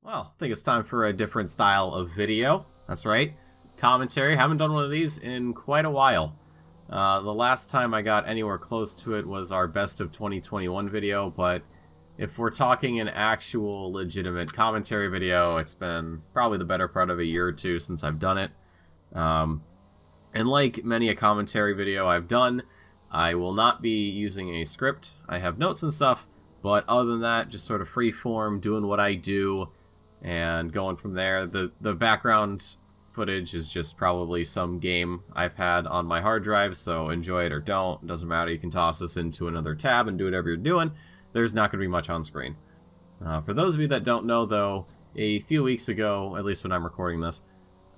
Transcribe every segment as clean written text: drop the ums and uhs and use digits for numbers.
Well, I think it's time for a different style of video. That's right. Commentary. Haven't done one of these in quite a while. The last time I got anywhere close to it was our Best of 2021 video, but if we're talking an actual legitimate commentary video, it's been probably the better part of a year or two since I've done it. And like many a commentary video I've done, I will not be using a script. I have notes and stuff, but other than that, just sort of free form, doing what I do, and going from there. The background footage is just probably some game I've had on my hard drive, so enjoy it or don't. It doesn't matter. You can toss this into another tab and do whatever you're doing. There's not going to be much on screen. For those of you that don't know, though, a few weeks ago, at least when I'm recording this,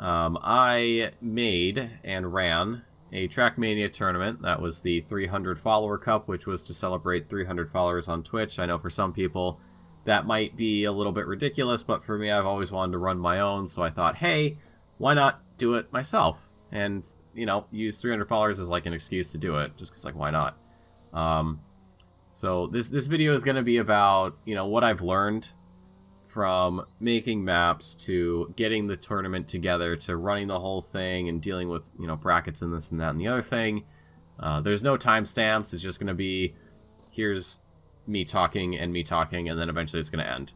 I made and ran a Trackmania tournament. That was the 300 Follower Cup, which was to celebrate 300 followers on Twitch. I know for some people that might be a little bit ridiculous, but for me, I've always wanted to run my own, so I thought, hey, why not do it myself? And, you know, use 300 followers as like an excuse to do it, just because, like, why not? So this video is going to be about, you know, what I've learned from making maps to getting the tournament together to running the whole thing and dealing with, you know, brackets and this and that and the other thing. There's no timestamps. It's just going to be, here's me talking, and then eventually it's going to end.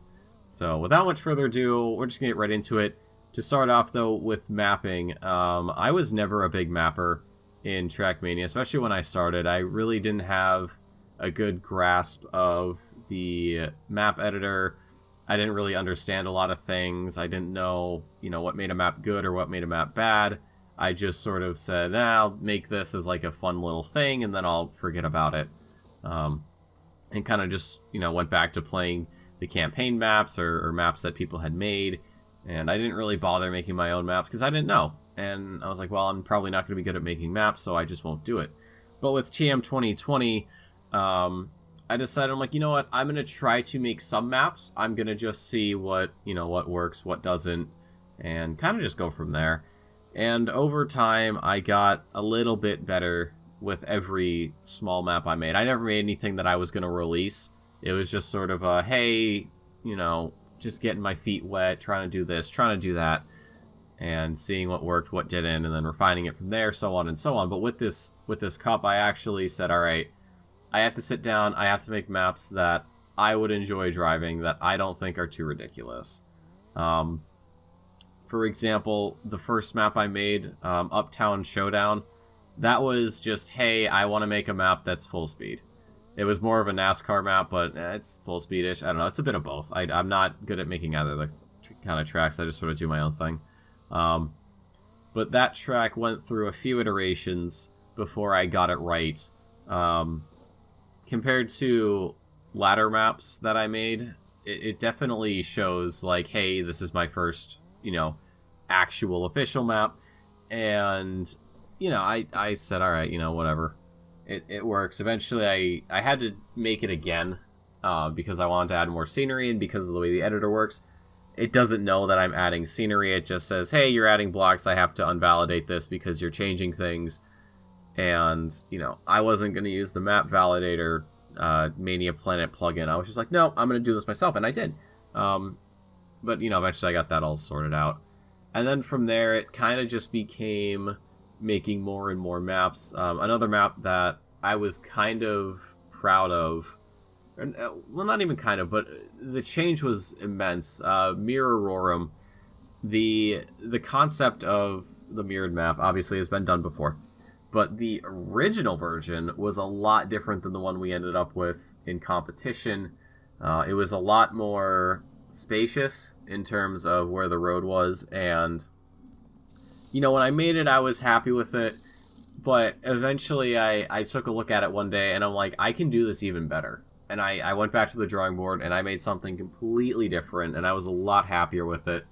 So without much further ado, we're just going to get right into it. To start off, though, with mapping, I was never a big mapper in Trackmania, especially when I started. I really didn't have a good grasp of the map editor. I didn't really understand a lot of things. I didn't know, you know, what made a map good or what made a map bad. I just sort of said, I'll make this as like a fun little thing, and then I'll forget about it. And kind of just, you know, went back to playing the campaign maps or maps that people had made. And I didn't really bother making my own maps because I didn't know. And I was like, well, I'm probably not going to be good at making maps, so I just won't do it. But with TM 2020, I decided, I'm like, you know what? I'm going to try to make some maps. I'm going to just see what, you know, what works, what doesn't, and kind of just go from there. And over time, I got a little bit better with every small map I made. I never made anything that I was going to release. It was just sort of a, hey, you know, just getting my feet wet, trying to do this, trying to do that, and seeing what worked, what didn't, and then refining it from there, so on and so on. But with this cup, I actually said, all right, I have to sit down, I have to make maps that I would enjoy driving, that I don't think are too ridiculous. For example, the first map I made, Uptown Showdown, that was just, hey, I want to make a map that's full speed. It was more of a NASCAR map, but it's full speedish. I don't know. It's a bit of both. I'm not good at making either of the kind of tracks. I just sort of do my own thing. But that track went through a few iterations before I got it right. Compared to ladder maps that I made, it definitely shows like, hey, this is my first, you know, actual official map. And, you know, I said, all right, you know, whatever. It works. Eventually, I had to make it again because I wanted to add more scenery, and because of the way the editor works, it doesn't know that I'm adding scenery. It just says, hey, you're adding blocks. I have to unvalidate this because you're changing things. And, you know, I wasn't going to use the map validator Mania Planet plugin. I was just like, no, I'm going to do this myself, and I did. But, you know, eventually I got that all sorted out. And then from there, it kind of just became making more and more maps. Another map that I was kind of proud of, well, not even kind of, but the change was immense. Mirrorum, the concept of the mirrored map obviously has been done before, but the original version was a lot different than the one we ended up with in competition. It was a lot more spacious in terms of where the road was, and you know, when I made it, I was happy with it, but eventually I took a look at it one day, and I'm like, I can do this even better. And I went back to the drawing board, and I made something completely different, and I was a lot happier with it.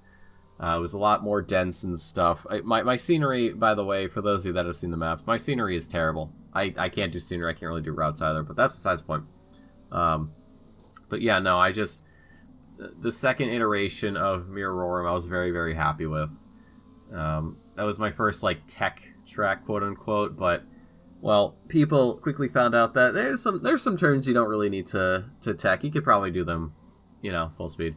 It was a lot more dense and stuff. My scenery, by the way, for those of you that have seen the maps, my scenery is terrible. I can't do scenery, I can't really do routes either, but that's besides the point. But yeah, no, the second iteration of Mirrorum I was very, very happy with. That was my first, like, tech track, quote-unquote, but, well, people quickly found out that there's some turns you don't really need to tech. You could probably do them, you know, full speed.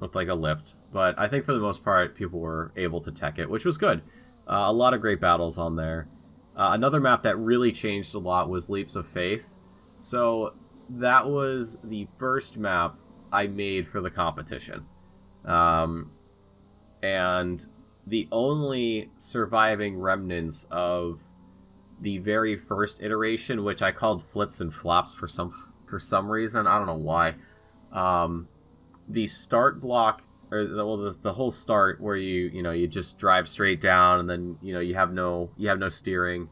with like a lift. But I think for the most part, people were able to tech it, which was good. A lot of great battles on there. Another map that really changed a lot was Leaps of Faith. So that was the first map I made for the competition. And the only surviving remnants of the very first iteration, which I called Flips and Flops for some reason. I don't know why. The start block, or the whole start where you just drive straight down, and then you have no steering,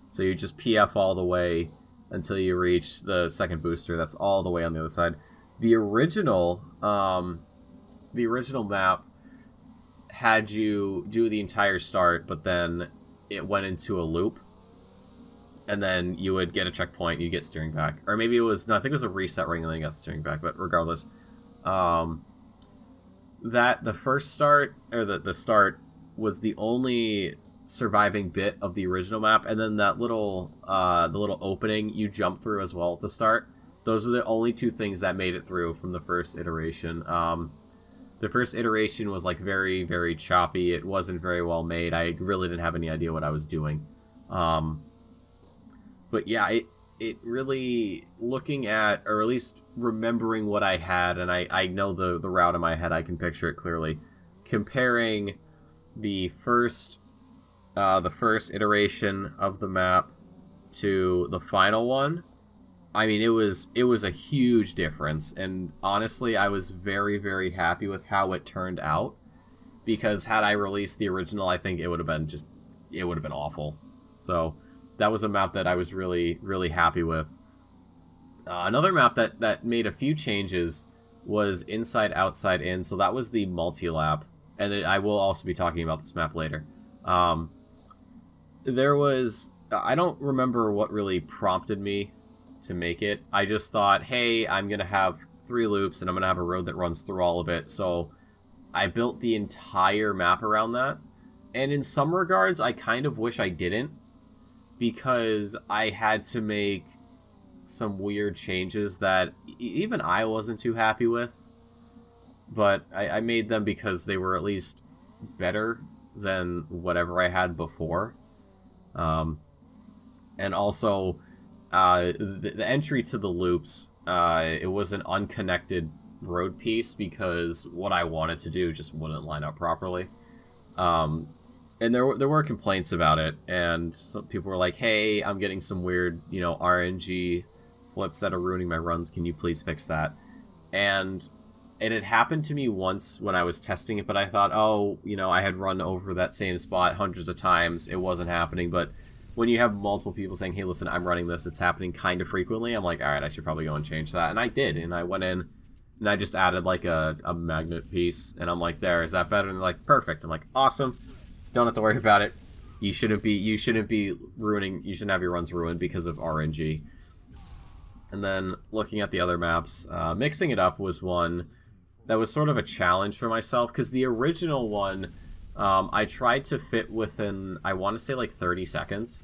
so you just PF all the way until you reach the second booster. That's all the way on the other side. The original map had you do the entire start, but then it went into a loop, and then you would get a checkpoint, you get steering back. Or maybe it was, no, I think it was a reset ring and then you got the steering back, but regardless. That the first start, or the start, was the only surviving bit of the original map, and then that little the little opening you jump through as well at the start. Those are the only two things that made it through from the first iteration. The first iteration was like very, very choppy. It wasn't very well made. I really didn't have any idea what I was doing. But yeah, it really, looking at, or at least remembering what I had, and I know the route in my head, I can picture it clearly. Comparing the first iteration of the map to the final one, I mean, it was a huge difference, and honestly, I was very, very happy with how it turned out, because had I released the original, I think it would have been awful. So that was a map that I was really, really happy with. Another map that made a few changes was Inside, Outside, In, so that was the multi-lap, and I will also be talking about this map later. There was, I don't remember what really prompted me to make it. I just thought, hey, I'm going to have 3 loops, and I'm going to have a road that runs through all of it, so I built the entire map around that. And in some regards, I kind of wish I didn't, because I had to make some weird changes that even I wasn't too happy with. But I made them because they were at least better than whatever I had before. And also, the entry to the loops, it was an unconnected road piece because what I wanted to do just wouldn't line up properly. And there were complaints about it, and some people were like, hey, I'm getting some weird, RNG flips that are ruining my runs. Can you please fix that? And it had happened to me once when I was testing it, but I thought, I had run over that same spot hundreds of times. It wasn't happening. But when you have multiple people saying, hey, listen, I'm running this, it's happening kind of frequently, I'm like, all right, I should probably go and change that. And I did, and I went in, and I just added like a magnet piece, and I'm like, there, is that better? And they're like, perfect. I'm like, awesome. Don't have to worry about it. You shouldn't be ruining, you shouldn't have your runs ruined because of RNG. And then looking at the other maps, mixing it up was one that was sort of a challenge for myself, because the original one, I tried to fit within, I want to say like 30 seconds,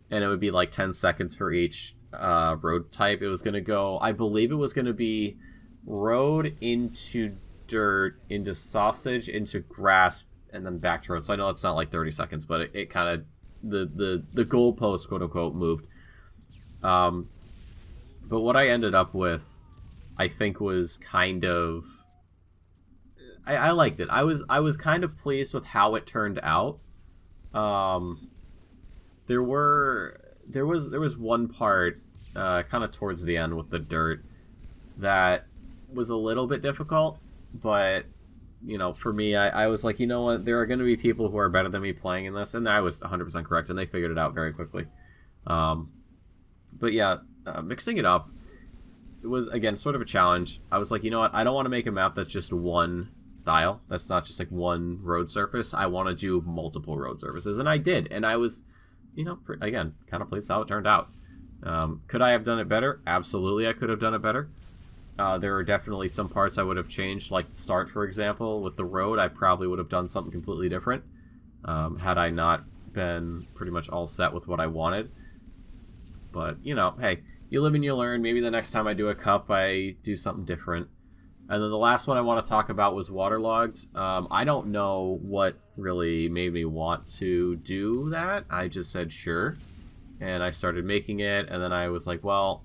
and it would be like 10 seconds for each road type. It was going to go, I believe it was going to be road into dirt, into sausage, into grass, and then back to road. So I know it's not like 30 seconds, but it kind of, the goalpost, quote unquote, moved. But what I ended up with, I think, was kind of, I liked it. I was kind of pleased with how it turned out. There was one part, kind of towards the end with the dirt, that was a little bit difficult, but for me, I was like, you know what, there are going to be people who are better than me playing in this, and I was 100% correct, and they figured it out very quickly. But yeah, mixing it up, it was, again, sort of a challenge. I was like, you know what, I don't want to make a map that's just one style. That's not just like one road surface. I want to do multiple road surfaces, and I did, and I was, again, kind of pleased how it turned out. Could I have done it better? Absolutely, I could have done it better. There are definitely some parts I would have changed, like the start, for example. With the road, I probably would have done something completely different, had I not been pretty much all set with what I wanted. But, hey, you live and you learn. Maybe the next time I do a cup, I do something different. And then the last one I want to talk about was Waterlogged. I don't know what really made me want to do that. I just said sure, and I started making it, and then I was like, well,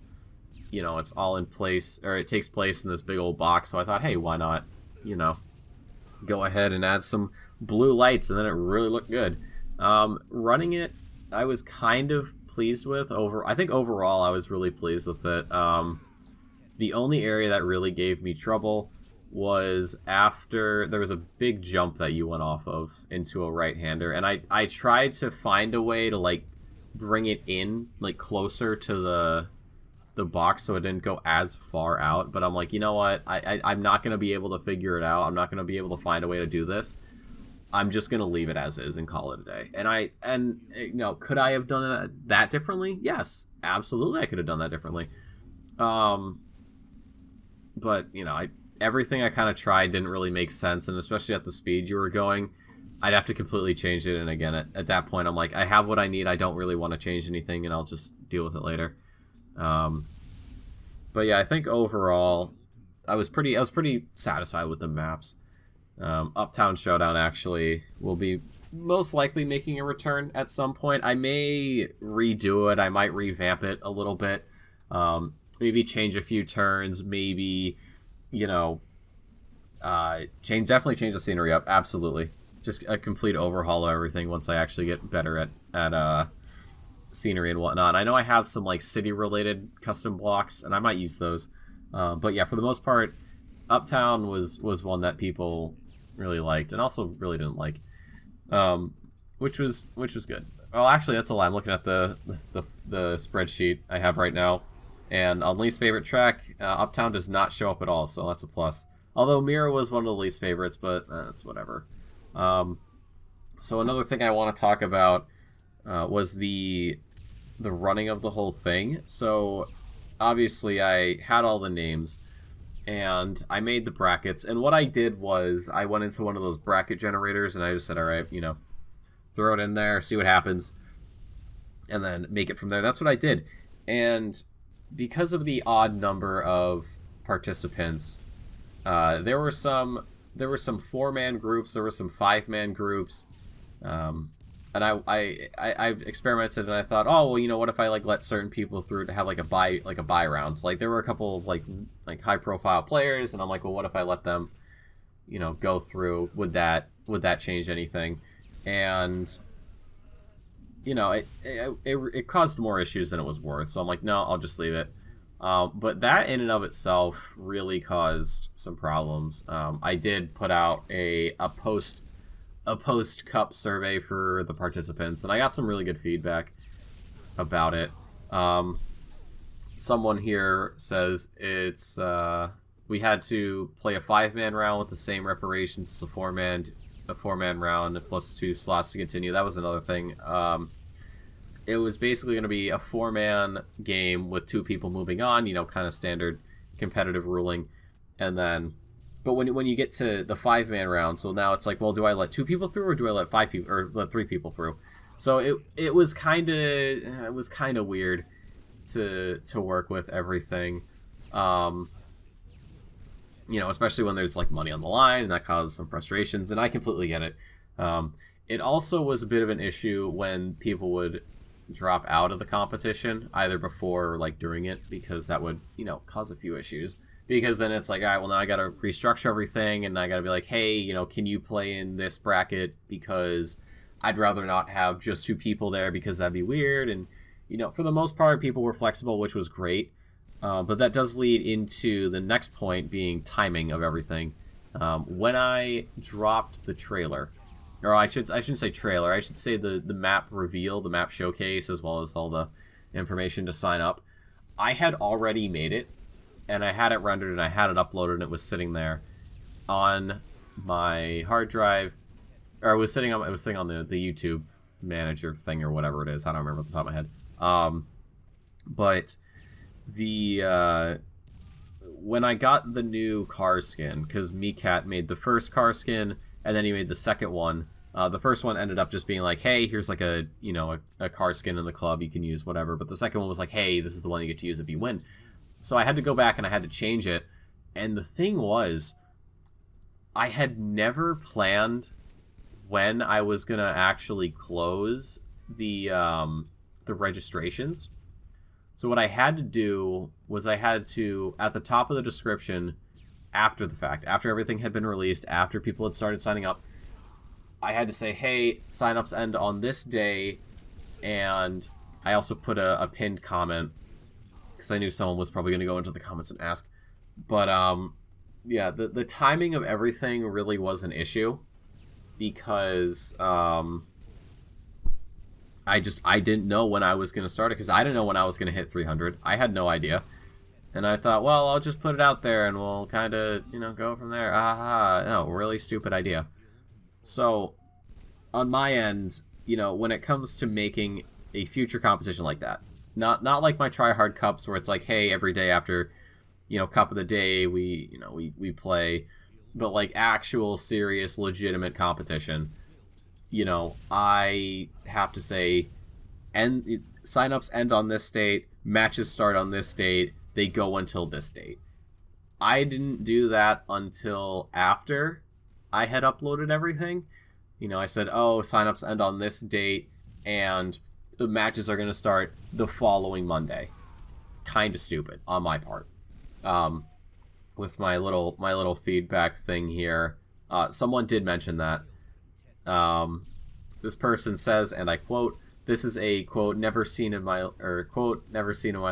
you know, it's all in place, or it takes place in this big old box, so I thought, hey, why not, you know, go ahead and add some blue lights, and then it really looked good. Running it, I was kind of pleased with. I think overall I was really pleased with it. The only area that really gave me trouble was after there was a big jump that you went off of into a right-hander, and I tried to find a way to like bring it in like closer to the box so it didn't go as far out, but I'm like, you know what, I'm not going to be able to figure it out. I'm not going to be able to find a way to do this. I'm just going to leave it as is and call it a day. And you know, could I have done that differently? Yes, absolutely I could have done that differently. But, you know, everything I kind of tried didn't really make sense, and especially at the speed you were going, I'd have to completely change it. And again, at that point, I'm like, I have what I need. I don't really want to change anything, and I'll just deal with it later. But yeah, I think overall, I was pretty satisfied with the maps. Uptown Showdown actually will be most likely making a return at some point. I may redo it. I might revamp it a little bit. Maybe change a few turns, maybe, you know, definitely change the scenery up, absolutely. Just a complete overhaul of everything once I actually get better at scenery and whatnot. I know I have some, like, city-related custom blocks, and I might use those. But yeah, for the most part, Uptown was one that people really liked, and also really didn't like, which was good. Well, actually, that's a lie. I'm looking at the spreadsheet I have right now. And on least favorite track, Uptown does not show up at all, so that's a plus. Although Mira was one of the least favorites, but it's whatever. So another thing I want to talk about was the running of the whole thing. So obviously I had all the names, and I made the brackets. And what I did was I went into one of those bracket generators, and I just said, all right, you know, throw it in there, see what happens, and then make it from there. That's what I did. And because of the odd number of participants, there were some 4-man groups, there were some 5-man groups, and I've experimented, and I thought, oh well, you know, what if I like let certain people through to have like a buy round? Like there were a couple of like high profile players, and I'm like, well, what if I let them, you know, go through? Would that change anything? And you know, it caused more issues than it was worth. So I'm like, no, I'll just leave it. But that in and of itself really caused some problems. I did put out a post cup survey for the participants, and I got some really good feedback about it. Someone here says it's we had to play a 5-man round with the same reparations as a 4-man round plus 2 slots to continue. That was another thing. It was basically going to be a 4-man game with 2 people moving on, you know, kind of standard competitive ruling. And then, but when you get to the 5-man round, so now it's like, well, do I let 2 people through, or do I let 5 people, or let 3 people through? So it was kind of weird to work with everything. You know, especially when there's like money on the line, and that caused some frustrations, and I completely get it. It also was a bit of an issue when people would drop out of the competition, either before or like during it, because that would, you know, cause a few issues. Because then it's like, all right, well, now I got to restructure everything, and I got to be like, hey, you know, can you play in this bracket, because I'd rather not have just 2 people there, because that'd be weird. And, you know, for the most part, people were flexible, which was great. But that does lead into the next point, being timing of everything. When I dropped the trailer, or I shouldn't say trailer, I should say the map reveal, the map showcase, as well as all the information to sign up, I had already made it, and I had it rendered, and I had it uploaded, and it was sitting there on my hard drive, or it was sitting on the YouTube manager thing, or whatever it is. I don't remember off the top of my head. But the when I got the new car skin, because Meekat made the first car skin, and then he made the second one. The first one ended up just being like, hey, here's like a car skin in the club, you can use whatever. But the second one was like, hey, this is the one you get to use if you win. So I had to go back and I had to change it. And the thing was, I had never planned when I was gonna actually close the registrations. So what I had to do was I had to, at the top of the description, after the fact, after everything had been released, after people had started signing up, I had to say, hey, signups end on this day, and I also put a pinned comment, because I knew someone was probably going to go into the comments and ask. But, yeah, the timing of everything really was an issue, because I didn't know when I was going to start it, because I didn't know when I was going to hit 300. I had no idea. And I thought, well, I'll just put it out there, and we'll kind of, go from there. No, really stupid idea. So, on my end, when it comes to making a future competition like that, not like my Try Hard Cups where it's like, hey, every day after, Cup of the Day, we play, but like actual serious, legitimate competition, I have to say, signups end on this date, matches start on this date, they go until this date. I didn't do that until after I had uploaded everything. I said, oh, signups end on this date, and the matches are going to start the following Monday. Kind of stupid on my part. With my little feedback thing here, someone did mention that. This person says, and I quote, "This is a quote never seen in my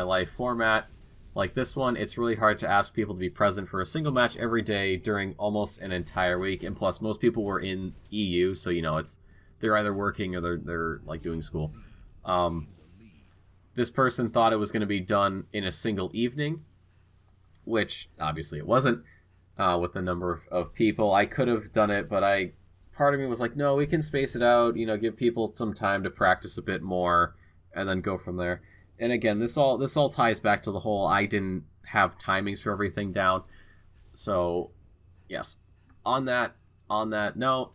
life format. Like this one, it's really hard to ask people to be present for a single match every day during almost an entire week. And plus, most people were in EU, so they're either working or they're like doing school. This person thought it was going to be done in a single evening, which obviously it wasn't. With the number of people, I could have done it, but part of me was like, no, we can space it out. Give people some time to practice a bit more, and then go from there." And again, this all ties back to the whole I didn't have timings for everything down. So, yes, on that note,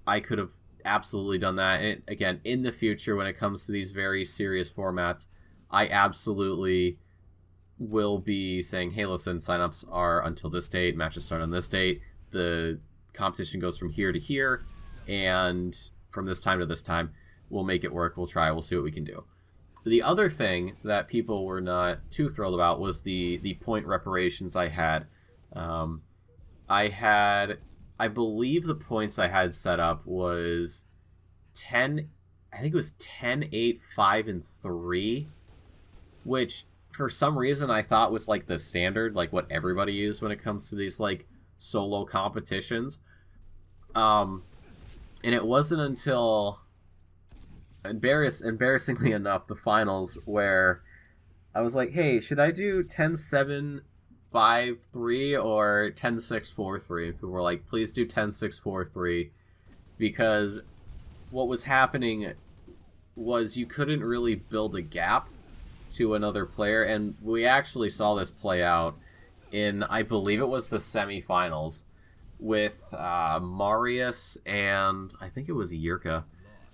I could have absolutely done that. And again, in the future, when it comes to these very serious formats, I absolutely will be saying, hey, listen, signups are until this date, matches start on this date, the competition goes from here to here, and from this time to this time, we'll make it work, we'll try, we'll see what we can do. The other thing that people were not too thrilled about was the point reparations I had. I believe the points I had set up was 10, I think it was 10, 8, 5, and 3, which for some reason I thought was like the standard, like what everybody used when it comes to these like solo competitions. And it wasn't until embarrassingly enough, the finals, where I was like, hey, should I do 10, 7, 5, 3 or 10, 6, 4, 3? And people were like, please do 10, 6, 4, 3, because what was happening was you couldn't really build a gap to another player, and we actually saw this play out in, I believe it was the semifinals, with Marius and I think it was Yurka,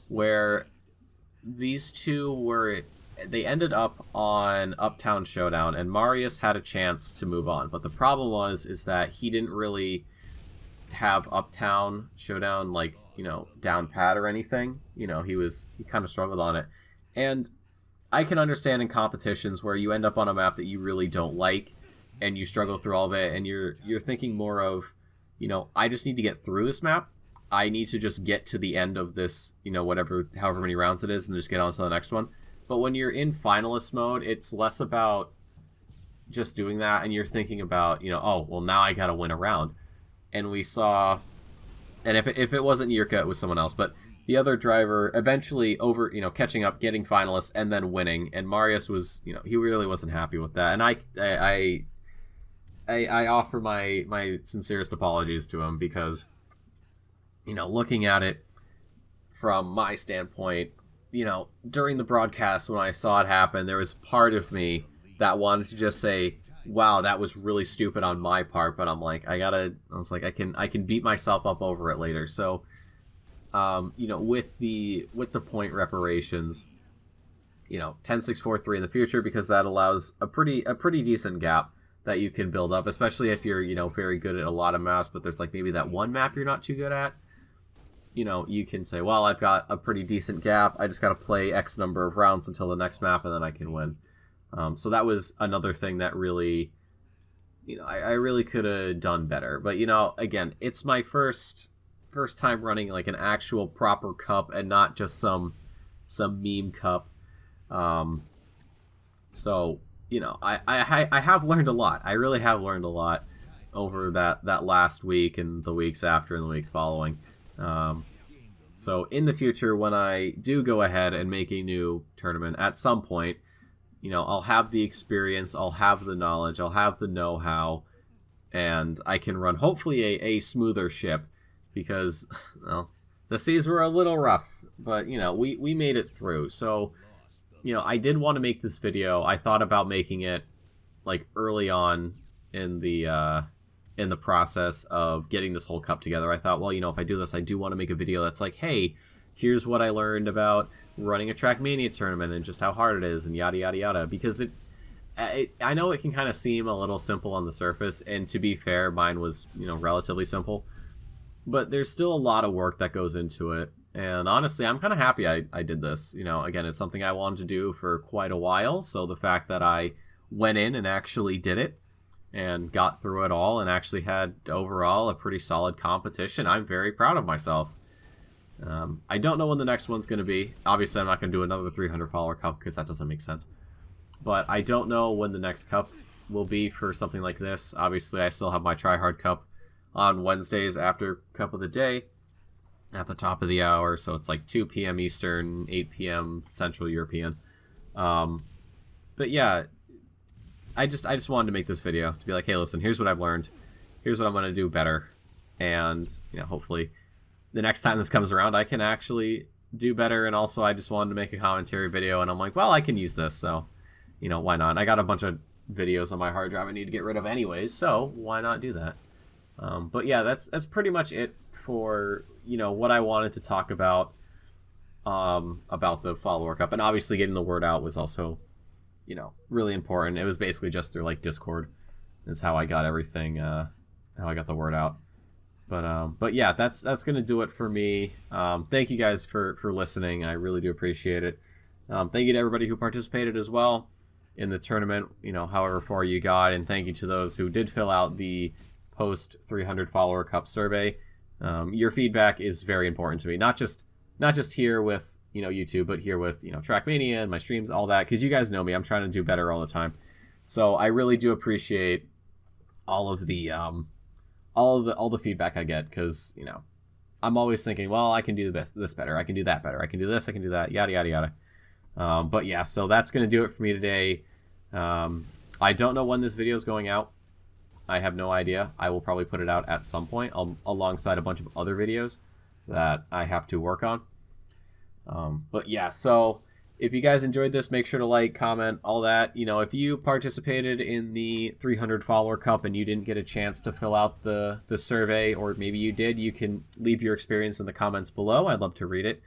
where these two they ended up on Uptown Showdown, and Marius had a chance to move on. But the problem is that he didn't really have Uptown Showdown, like, down pat or anything. He kind of struggled on it. And I can understand in competitions where you end up on a map that you really don't like, and you struggle through all of it, and you're thinking more of, I just need to get through this map. I need to just get to the end of this, however many rounds it is, and just get on to the next one. But when you're in finalist mode, it's less about just doing that, and you're thinking about, oh, well, now I gotta win a round. And we saw, and if it wasn't Yurka, it was someone else, but the other driver eventually catching up, getting finalists, and then winning. And Marius was, he really wasn't happy with that. And I offer my sincerest apologies to him, because looking at it from my standpoint, during the broadcast when I saw it happen, there was part of me that wanted to just say, wow, that was really stupid on my part, but I'm like, I was like, I can beat myself up over it later. So, with the point reparations, 10, 6, 4, 3 in the future, because that allows a pretty decent gap that you can build up, especially if you're, you know, very good at a lot of maps, but there's like maybe that one map you're not too good at. You know, you can say, well, I've got a pretty decent gap. I just got to play X number of rounds until the next map, and then I can win. So that was another thing that really, you know, I really could have done better. But, you know, again, it's my first time running like an actual proper cup and not just some meme cup. So, you know, I have learned a lot. I really have learned a lot over that last week and the weeks after and the weeks following. So in the future, when I do go ahead and make a new tournament at some point, you know, I'll have the experience, I'll have the knowledge, I'll have the know-how, and I can run hopefully a smoother ship, because, well, the seas were a little rough, but, you know, we made it through. So, you know, I did want to make this video. I thought about making it like early on in the process of getting this whole cup together. I thought, well, you know, if I do this, I do want to make a video that's like, hey, here's what I learned about running a Trackmania tournament and just how hard it is and yada yada yada. Because I know it can kind of seem a little simple on the surface, and to be fair, mine was, you know, relatively simple, but there's still a lot of work that goes into it. And honestly, I'm kind of happy I did this. You know, again, it's something I wanted to do for quite a while, so the fact that I went in and actually did it and got through it all and actually had overall a pretty solid competition, I'm very proud of myself. I don't know when the next one's going to be. Obviously, I'm not going to do another 300 follower cup because that doesn't make sense. But I don't know when the next cup will be for something like this. Obviously, I still have my Try Hard Cup on Wednesdays after Cup of the Day at the top of the hour. So it's like 2 p.m. Eastern, 8 p.m. Central European. But yeah, I just wanted to make this video to be like, hey, listen, here's what I've learned. Here's what I'm going to do better. And, you know, hopefully the next time this comes around, I can actually do better. And also, I just wanted to make a commentary video, and I'm like, well, I can use this, so, you know, why not? I got a bunch of videos on my hard drive I need to get rid of anyways, so why not do that? But yeah, that's pretty much it for, you know, what I wanted to talk about the follower cup. And obviously getting the word out was also, you know, really important. It was basically just through like Discord is how I got everything, how I got the word out. But yeah, that's gonna do it for me. Thank you guys for listening. I really do appreciate it. Thank you to everybody who participated as well in the tournament, you know, however far you got, and thank you to those who did fill out the post 300 follower cup survey. Your feedback is very important to me, not just here with, you know, YouTube, but here with, you know, Trackmania and my streams, all that, because you guys know me, I'm trying to do better all the time. So I really do appreciate all of the feedback I get, because, you know, I'm always thinking, well, I can do this better, I can do that better, I can do this, I can do that, yada yada yada. But yeah, so that's gonna do it for me today. I don't know when this video is going out. I have no idea. I will probably put it out at some point alongside a bunch of other videos that I have to work on. But yeah, so if you guys enjoyed this, make sure to like, comment, all that. You know, if you participated in the 300 follower cup and you didn't get a chance to fill out the survey, or maybe you did, you can leave your experience in the comments below. I'd love to read it.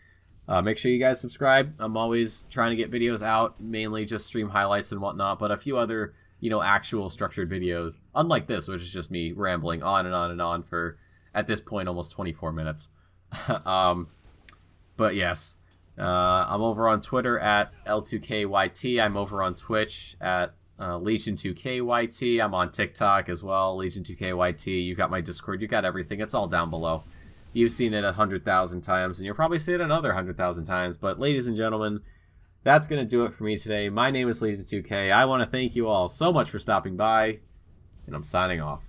Make sure you guys subscribe. I'm always trying to get videos out, mainly just stream highlights and whatnot, but a few other, you know, actual structured videos, unlike this, which is just me rambling on and on and on for, at this point, almost 24 minutes. But yes, I'm over on Twitter at L2KYT. I'm over on Twitch at Legion2KYT. I'm on TikTok as well, Legion2KYT. You got my Discord. You got everything. It's all down below. You've seen it 100,000 times, and you'll probably see it another 100,000 times. But ladies and gentlemen, that's going to do it for me today. My name is Legion2K. I want to thank you all so much for stopping by, and I'm signing off.